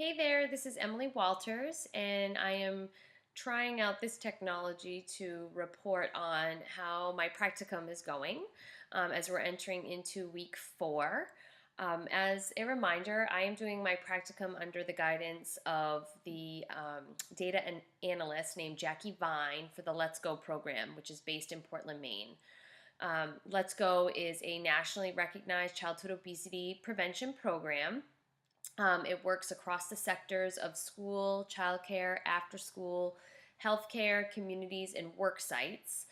Hey there, this is Emily Walters, and I am trying out this technology to report on how my practicum is going as we're entering into week 4. As a reminder, I am doing my practicum under the guidance of the data analyst named Jackie Vine for the Let's Go program, which is based in Portland, Maine. Let's Go is a nationally recognized childhood obesity prevention program. It works across the sectors of school, childcare, after school, healthcare, communities, and work sites,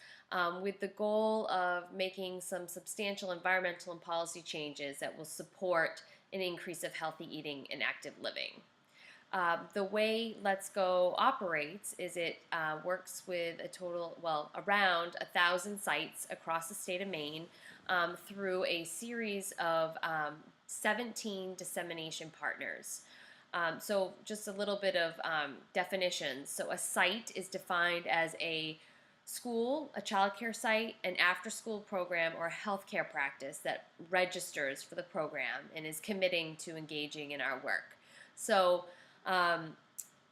with the goal of making some substantial environmental and policy changes that will support an increase of healthy eating and active living. The way Let's Go operates is it works with around 1,000 sites across the state of Maine through a series of 17 dissemination partners. So just a little bit of definitions. So a site is defined as a school, a childcare site, an after-school program, or a healthcare practice that registers for the program and is committing to engaging in our work. Um,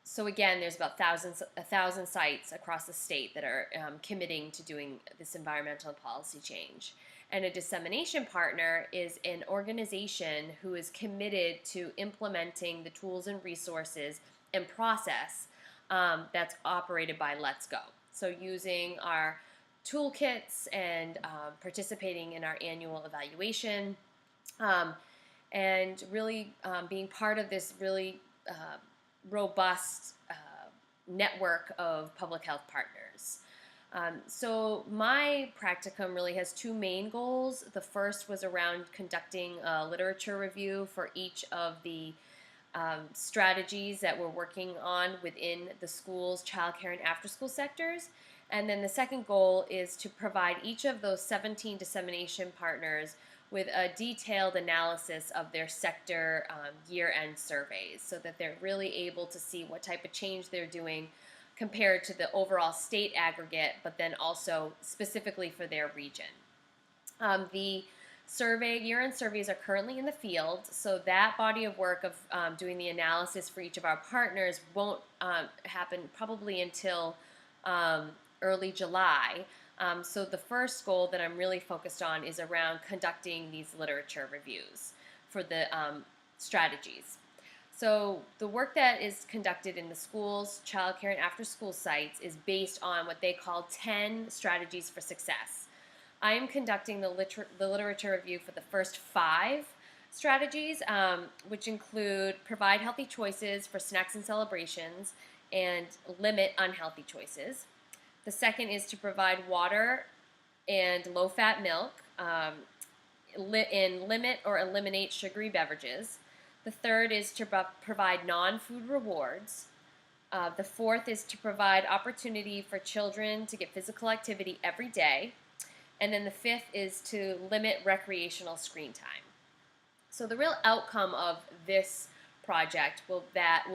so again, there's about 1,000 sites across the state that are committing to doing this environmental and policy change. And a dissemination partner is an organization who is committed to implementing the tools and resources and process that's operated by Let's Go. So using our toolkits and participating in our annual evaluation, and really being part of this really robust network of public health partners. So my practicum really has two main goals. The first was around conducting a literature review for each of the strategies that we're working on within the schools, childcare, and after-school sectors. And then the second goal is to provide each of those 17 dissemination partners with a detailed analysis of their sector year-end surveys so that they're really able to see what type of change they're doing compared to the overall state aggregate, but then also specifically for their region. The year-end surveys are currently in the field, so that body of work of doing the analysis for each of our partners won't happen probably until early July. So the first goal that I'm really focused on is around conducting these literature reviews for the strategies. So the work that is conducted in the schools, childcare, and after-school sites is based on what they call 10 strategies for success. I am conducting the literature review for the first 5 strategies, which include provide healthy choices for snacks and celebrations and limit unhealthy choices. The second is to provide water and low-fat milk and limit or eliminate sugary beverages. The third is to provide non-food rewards. The fourth is to provide opportunity for children to get physical activity every day. And then the fifth is to limit recreational screen time. So the real outcome of this project will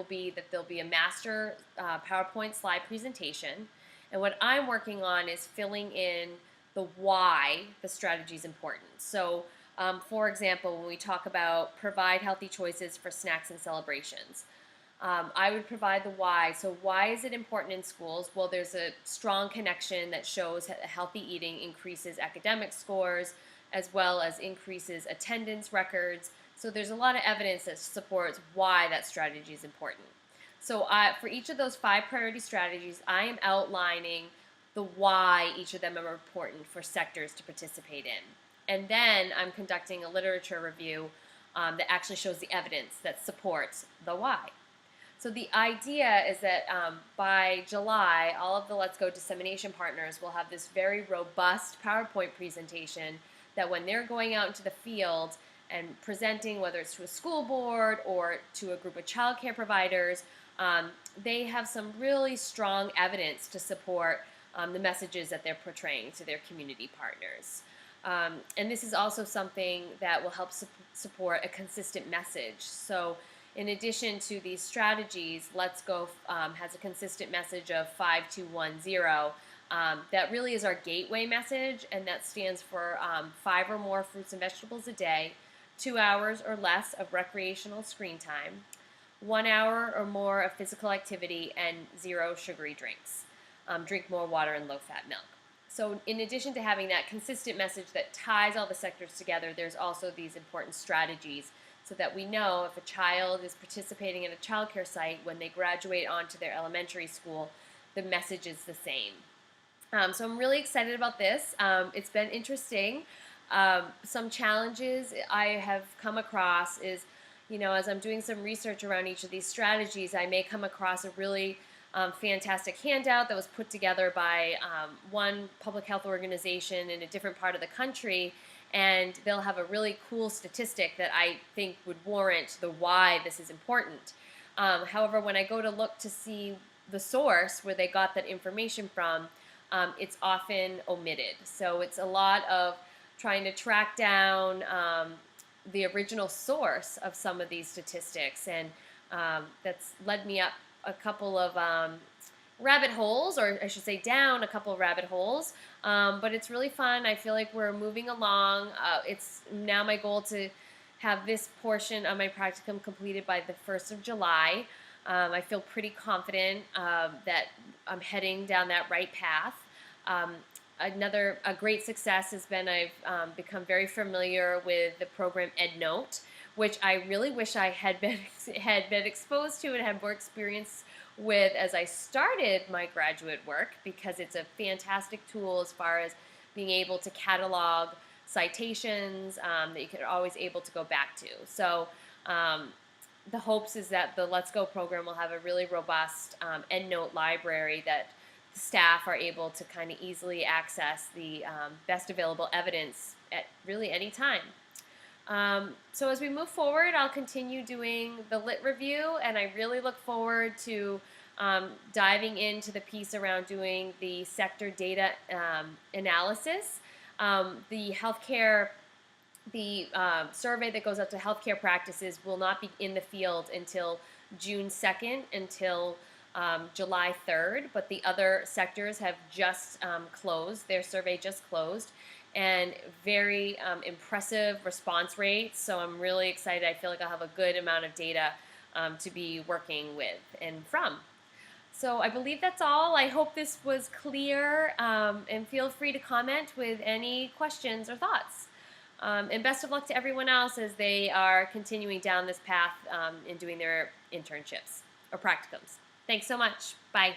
be that there'll be a master PowerPoint slide presentation. And what I'm working on is filling in the why the strategy is important. So, for example, when we talk about provide healthy choices for snacks and celebrations, I would provide the why. So why is it important in schools? Well, there's a strong connection that shows that healthy eating increases academic scores as well as increases attendance records. So there's a lot of evidence that supports why that strategy is important. So for each of those 5 priority strategies, I am outlining the why each of them are important for sectors to participate in. And then I'm conducting a literature review that actually shows the evidence that supports the why. So the idea is that by July, all of the Let's Go dissemination partners will have this very robust PowerPoint presentation that when they're going out into the field and presenting, whether it's to a school board or to a group of childcare providers, they have some really strong evidence to support the messages that they're portraying to their community partners. And this is also something that will help support a consistent message. So in addition to these strategies, Let's Go has a consistent message of 5210 that really is our gateway message, and that stands for 5 or more fruits and vegetables a day, 2 hours or less of recreational screen time, 1 hour or more of physical activity, and 0 sugary drinks. Drink more water and low-fat milk. So in addition to having that consistent message that ties all the sectors together, there's also these important strategies so that we know if a child is participating in a childcare site, when they graduate onto their elementary school, the message is the same. So I'm really excited about this. It's been interesting. Some challenges I have come across is, as I'm doing some research around each of these strategies, I may come across a really fantastic handout that was put together by one public health organization in a different part of the country, and they'll have a really cool statistic that I think would warrant the why this is important. However, when I go to look to see the source where they got that information from, it's often omitted. So it's a lot of trying to track down the original source of some of these statistics, and that's led me up a couple of rabbit holes, or I should say down a couple of rabbit holes, but it's really fun. I feel like we're moving along. It's now my goal to have this portion of my practicum completed by the 1st of July. I feel pretty confident that I'm heading down that right path. A great success has been I've become very familiar with the program EdNote, which I really wish I had been exposed to and had more experience with as I started my graduate work, because it's a fantastic tool as far as being able to catalog citations that you can always able to go back to. So the hopes is that the Let's Go program will have a really robust EndNote library that the staff are able to kind of easily access the best available evidence at really any time. So as we move forward, I'll continue doing the lit review, and I really look forward to diving into the piece around doing the sector data analysis. The survey that goes out to healthcare practices will not be in the field until June 2nd until July 3rd, but the other sectors have just closed. Their survey just closed, and very impressive response rates. So I'm really excited. I feel like I'll have a good amount of data to be working with and from. So I believe that's all. I hope this was clear, and feel free to comment with any questions or thoughts. And best of luck to everyone else as they are continuing down this path in doing their internships or practicums. Thanks so much. Bye.